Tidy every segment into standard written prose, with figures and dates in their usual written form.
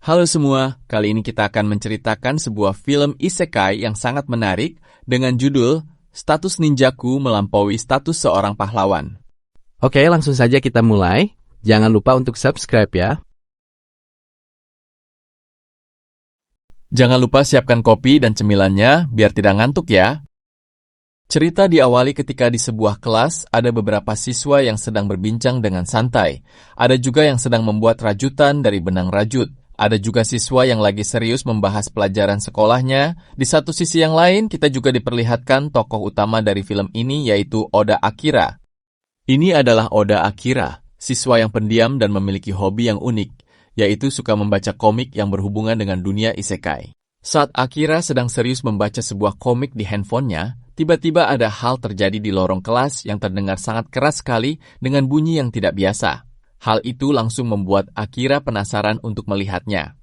Halo semua, kali ini kita akan menceritakan sebuah film isekai yang sangat menarik dengan judul Status Ninjaku Melampaui Status Seorang Pahlawan. Oke, langsung saja kita mulai. Jangan lupa untuk subscribe ya. Jangan lupa siapkan kopi dan cemilannya biar tidak ngantuk ya. Cerita diawali ketika di sebuah kelas ada beberapa siswa yang sedang berbincang dengan santai. Ada juga yang sedang membuat rajutan dari benang rajut. Ada juga siswa yang lagi serius membahas pelajaran sekolahnya. Di satu sisi yang lain, kita juga diperlihatkan tokoh utama dari film ini, yaitu Oda Akira. Ini adalah Oda Akira, siswa yang pendiam dan memiliki hobi yang unik, yaitu suka membaca komik yang berhubungan dengan dunia isekai. Saat Akira sedang serius membaca sebuah komik di handphonenya, tiba-tiba ada hal terjadi di lorong kelas yang terdengar sangat keras sekali dengan bunyi yang tidak biasa. Hal itu langsung membuat Akira penasaran untuk melihatnya.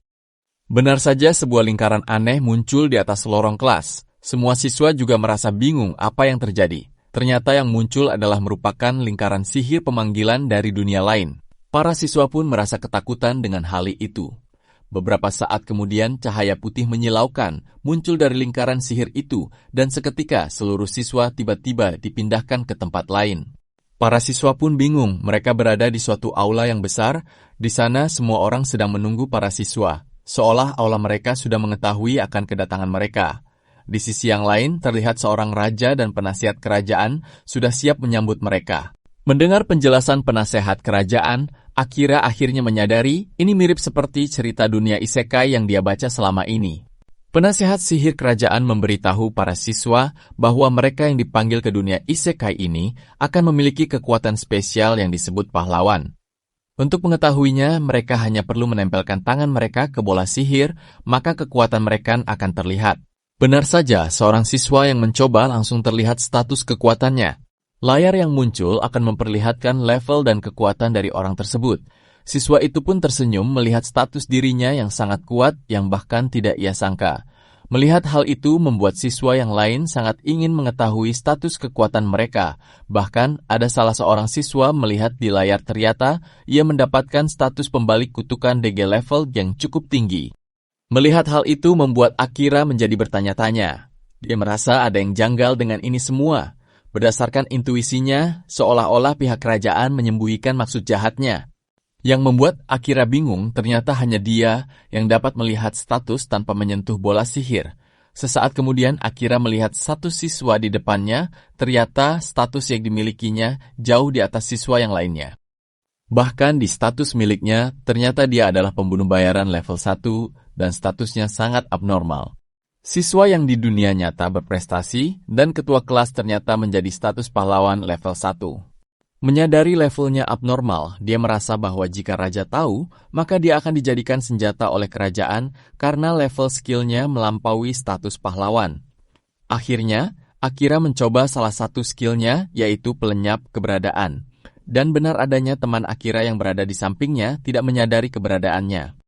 Benar saja sebuah lingkaran aneh muncul di atas lorong kelas. Semua siswa juga merasa bingung apa yang terjadi. Ternyata yang muncul adalah merupakan lingkaran sihir pemanggilan dari dunia lain. Para siswa pun merasa ketakutan dengan hal itu. Beberapa saat kemudian cahaya putih menyilaukan muncul dari lingkaran sihir itu dan seketika seluruh siswa tiba-tiba dipindahkan ke tempat lain. Para siswa pun bingung, mereka berada di suatu aula yang besar. Di sana semua orang sedang menunggu para siswa, seolah aula mereka sudah mengetahui akan kedatangan mereka. Di sisi yang lain, terlihat seorang raja dan penasihat kerajaan sudah siap menyambut mereka. Mendengar penjelasan penasehat kerajaan, Akira akhirnya menyadari ini mirip seperti cerita dunia isekai yang dia baca selama ini. Penasehat sihir kerajaan memberitahu para siswa bahwa mereka yang dipanggil ke dunia isekai ini akan memiliki kekuatan spesial yang disebut pahlawan. Untuk mengetahuinya, mereka hanya perlu menempelkan tangan mereka ke bola sihir, maka kekuatan mereka akan terlihat. Benar saja, seorang siswa yang mencoba langsung terlihat status kekuatannya. Layar yang muncul akan memperlihatkan level dan kekuatan dari orang tersebut. Siswa itu pun tersenyum melihat status dirinya yang sangat kuat yang bahkan tidak ia sangka. Melihat hal itu membuat siswa yang lain sangat ingin mengetahui status kekuatan mereka. Bahkan ada salah seorang siswa melihat di layar ternyata ia mendapatkan status pembalik kutukan DG level yang cukup tinggi. Melihat hal itu membuat Akira menjadi bertanya-tanya. Dia merasa ada yang janggal dengan ini semua. Berdasarkan intuisinya, seolah-olah pihak kerajaan menyembunyikan maksud jahatnya. Yang membuat Akira bingung ternyata hanya dia yang dapat melihat status tanpa menyentuh bola sihir. Sesaat kemudian Akira melihat satu siswa di depannya, ternyata status yang dimilikinya jauh di atas siswa yang lainnya. Bahkan di status miliknya, ternyata dia adalah pembunuh bayaran level 1 dan statusnya sangat abnormal. Siswa yang di dunia nyata berprestasi dan ketua kelas ternyata menjadi status pahlawan level 1. Menyadari levelnya abnormal, dia merasa bahwa jika raja tahu, maka dia akan dijadikan senjata oleh kerajaan karena level skillnya melampaui status pahlawan. Akhirnya, Akira mencoba salah satu skillnya, yaitu pelenyap keberadaan. Dan benar adanya teman Akira yang berada di sampingnya tidak menyadari keberadaannya.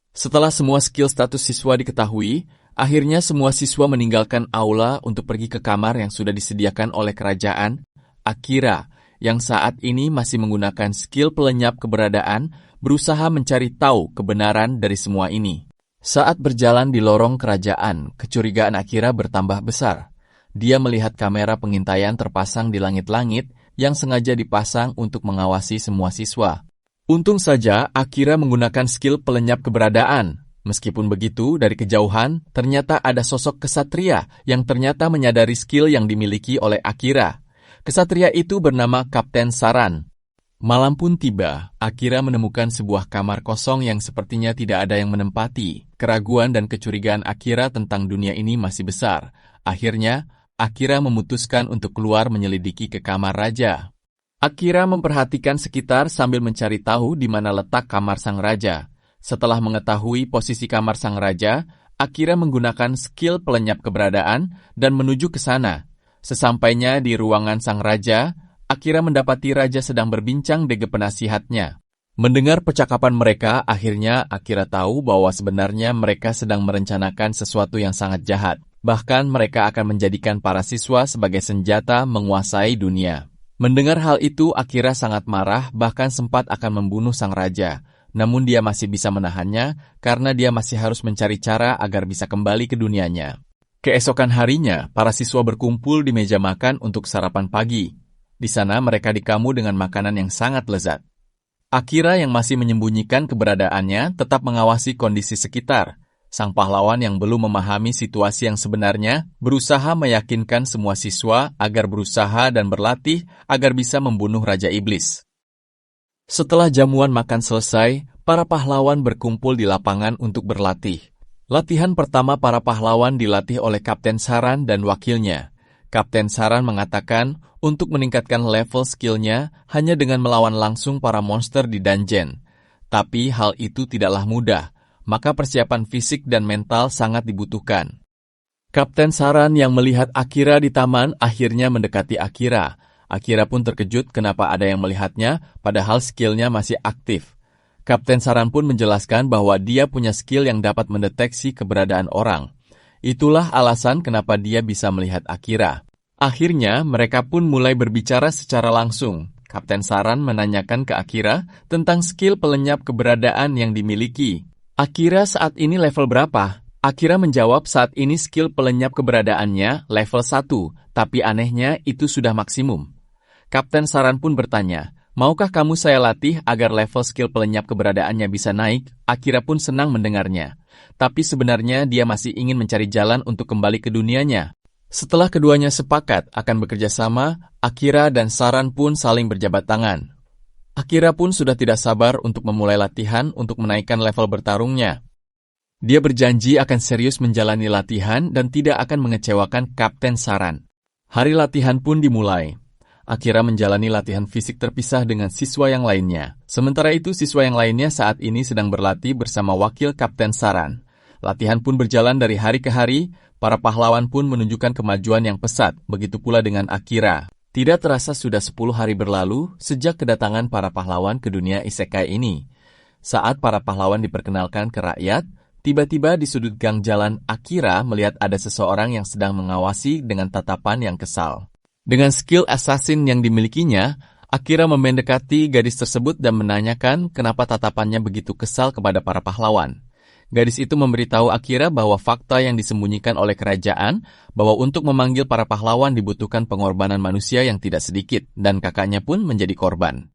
Setelah semua skill status siswa diketahui, akhirnya semua siswa meninggalkan aula untuk pergi ke kamar yang sudah disediakan oleh kerajaan. Akira, yang saat ini masih menggunakan skill pelenyap keberadaan, berusaha mencari tahu kebenaran dari semua ini. Saat berjalan di lorong kerajaan, kecurigaan Akira bertambah besar. Dia melihat kamera pengintaian terpasang di langit-langit yang sengaja dipasang untuk mengawasi semua siswa. Untung saja Akira menggunakan skill pelenyap keberadaan. Meskipun begitu, dari kejauhan, ternyata ada sosok kesatria yang ternyata menyadari skill yang dimiliki oleh Akira. Kesatria itu bernama Kapten Saran. Malam pun tiba, Akira menemukan sebuah kamar kosong yang sepertinya tidak ada yang menempati. Keraguan dan kecurigaan Akira tentang dunia ini masih besar. Akhirnya, Akira memutuskan untuk keluar menyelidiki ke kamar raja. Akira memperhatikan sekitar sambil mencari tahu di mana letak kamar sang raja. Setelah mengetahui posisi kamar sang raja, Akira menggunakan skill pelenyap keberadaan dan menuju ke sana. Sesampainya di ruangan sang raja, Akira mendapati raja sedang berbincang dengan penasihatnya. Mendengar percakapan mereka, akhirnya Akira tahu bahwa sebenarnya mereka sedang merencanakan sesuatu yang sangat jahat. Bahkan mereka akan menjadikan para siswa sebagai senjata menguasai dunia. Mendengar hal itu, Akira sangat marah, bahkan sempat akan membunuh sang raja. namun dia masih bisa menahannya karena dia masih harus mencari cara agar bisa kembali ke dunianya. Keesokan harinya, para siswa berkumpul di meja makan untuk sarapan pagi. Di sana mereka dikamu dengan makanan yang sangat lezat. Akira yang masih menyembunyikan keberadaannya tetap mengawasi kondisi sekitar. Sang pahlawan yang belum memahami situasi yang sebenarnya berusaha meyakinkan semua siswa agar berusaha dan berlatih agar bisa membunuh Raja Iblis. Setelah jamuan makan selesai, para pahlawan berkumpul di lapangan untuk berlatih. Latihan pertama para pahlawan dilatih oleh Kapten Saran dan wakilnya. Kapten Saran mengatakan untuk meningkatkan level skillnya hanya dengan melawan langsung para monster di dungeon. Tapi hal itu tidaklah mudah, maka persiapan fisik dan mental sangat dibutuhkan. Kapten Saran yang melihat Akira di taman akhirnya mendekati Akira. Akira pun terkejut kenapa ada yang melihatnya, padahal skillnya masih aktif. Kapten Saran pun menjelaskan bahwa dia punya skill yang dapat mendeteksi keberadaan orang. Itulah alasan kenapa dia bisa melihat Akira. Akhirnya, mereka pun mulai berbicara secara langsung. Kapten Saran menanyakan ke Akira tentang skill pelenyap keberadaan yang dimiliki. Akira saat ini level berapa? Akira menjawab saat ini skill pelenyap keberadaannya level 1, tapi anehnya itu sudah maksimum. Kapten Saran pun bertanya, maukah kamu saya latih agar level skill pelenyap keberadaannya bisa naik? Akira pun senang mendengarnya. Tapi sebenarnya dia masih ingin mencari jalan untuk kembali ke dunianya. Setelah keduanya sepakat akan bekerja sama, Akira dan Saran pun saling berjabat tangan. Akira pun sudah tidak sabar untuk memulai latihan untuk menaikkan level bertarungnya. Dia berjanji akan serius menjalani latihan dan tidak akan mengecewakan Kapten Saran. Hari latihan pun dimulai. Akira menjalani latihan fisik terpisah dengan siswa yang lainnya. Sementara itu, siswa yang lainnya saat ini sedang berlatih bersama wakil Kapten Saran. Latihan pun berjalan dari hari ke hari, para pahlawan pun menunjukkan kemajuan yang pesat, begitu pula dengan Akira. Tidak terasa sudah 10 hari berlalu sejak kedatangan para pahlawan ke dunia isekai ini. Saat para pahlawan diperkenalkan ke rakyat, tiba-tiba di sudut gang jalan Akira melihat ada seseorang yang sedang mengawasi dengan tatapan yang kesal. Dengan skill assassin yang dimilikinya, Akira mendekati gadis tersebut dan menanyakan kenapa tatapannya begitu kesal kepada para pahlawan. Gadis itu memberitahu Akira bahwa fakta yang disembunyikan oleh kerajaan bahwa untuk memanggil para pahlawan dibutuhkan pengorbanan manusia yang tidak sedikit, dan kakaknya pun menjadi korban.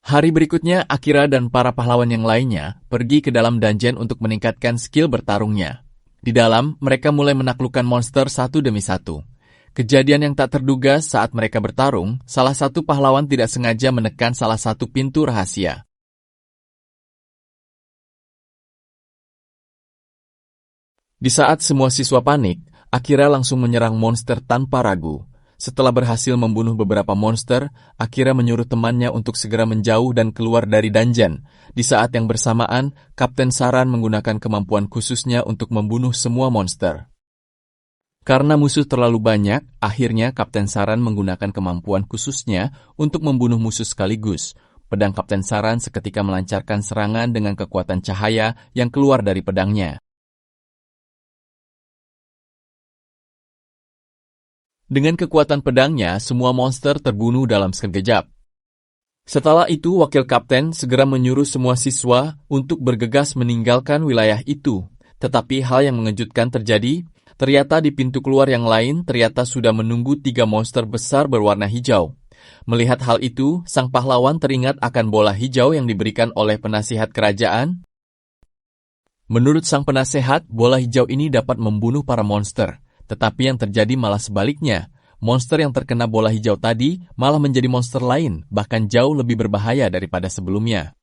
Hari berikutnya, Akira dan para pahlawan yang lainnya pergi ke dalam dungeon untuk meningkatkan skill bertarungnya. Di dalam, mereka mulai menaklukkan monster satu demi satu. Kejadian yang tak terduga saat mereka bertarung, salah satu pahlawan tidak sengaja menekan salah satu pintu rahasia. Di saat semua siswa panik, Akira langsung menyerang monster tanpa ragu. Setelah berhasil membunuh beberapa monster, Akira menyuruh temannya untuk segera menjauh dan keluar dari dungeon. Di saat yang bersamaan, Kapten Saran menggunakan kemampuan khususnya untuk membunuh semua monster. Karena musuh terlalu banyak, akhirnya Kapten Saran menggunakan kemampuan khususnya untuk membunuh musuh sekaligus. Pedang Kapten Saran seketika melancarkan serangan dengan kekuatan cahaya yang keluar dari pedangnya. Dengan kekuatan pedangnya, semua monster terbunuh dalam sekejap. Setelah itu, wakil kapten segera menyuruh semua siswa untuk bergegas meninggalkan wilayah itu. Tetapi hal yang mengejutkan terjadi, ternyata di pintu keluar yang lain ternyata sudah menunggu 3 monster besar berwarna hijau. Melihat hal itu, sang pahlawan teringat akan bola hijau yang diberikan oleh penasihat kerajaan. Menurut sang penasehat, bola hijau ini dapat membunuh para monster. Tetapi yang terjadi malah sebaliknya. Monster yang terkena bola hijau tadi malah menjadi monster lain, bahkan jauh lebih berbahaya daripada sebelumnya.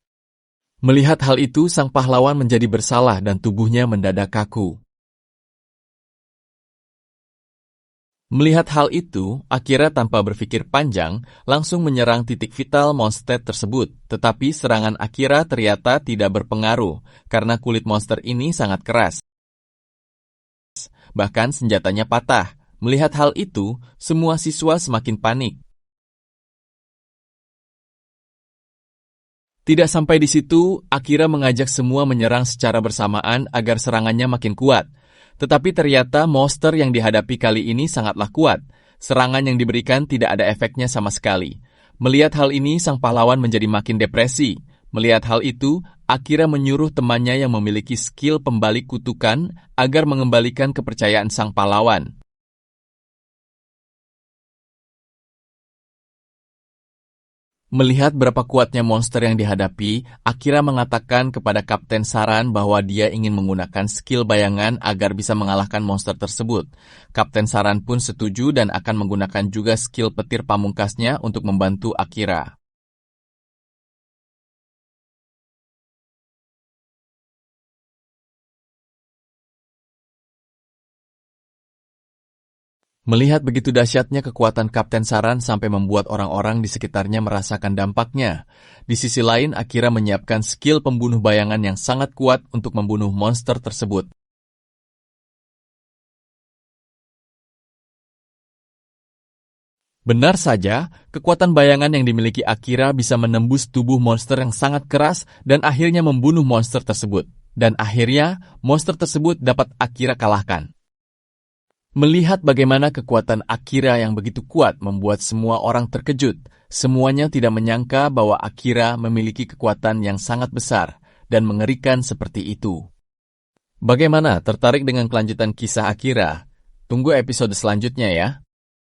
Melihat hal itu, sang pahlawan menjadi bersalah dan tubuhnya mendadak kaku. Melihat hal itu, Akira tanpa berpikir panjang langsung menyerang titik vital monster tersebut. Tetapi serangan Akira ternyata tidak berpengaruh, karena kulit monster ini sangat keras. Bahkan senjatanya patah. Melihat hal itu, semua siswa semakin panik. Tidak sampai di situ, Akira mengajak semua menyerang secara bersamaan agar serangannya makin kuat. Tetapi ternyata monster yang dihadapi kali ini sangatlah kuat. Serangan yang diberikan tidak ada efeknya sama sekali. Melihat hal ini, sang pahlawan menjadi makin depresi. Melihat hal itu, Akira menyuruh temannya yang memiliki skill pembalik kutukan agar mengembalikan kepercayaan sang pahlawan. Melihat berapa kuatnya monster yang dihadapi, Akira mengatakan kepada Kapten Saran bahwa dia ingin menggunakan skill bayangan agar bisa mengalahkan monster tersebut. Kapten Saran pun setuju dan akan menggunakan juga skill petir pamungkasnya untuk membantu Akira. Melihat begitu dahsyatnya kekuatan Kapten Saran sampai membuat orang-orang di sekitarnya merasakan dampaknya. Di sisi lain, Akira menyiapkan skill pembunuh bayangan yang sangat kuat untuk membunuh monster tersebut. Benar saja, kekuatan bayangan yang dimiliki Akira bisa menembus tubuh monster yang sangat keras dan akhirnya membunuh monster tersebut. Dan akhirnya, monster tersebut dapat Akira kalahkan. Melihat bagaimana kekuatan Akira yang begitu kuat membuat semua orang terkejut. Semuanya tidak menyangka bahwa Akira memiliki kekuatan yang sangat besar dan mengerikan seperti itu. Bagaimana, tertarik dengan kelanjutan kisah Akira? Tunggu episode selanjutnya ya.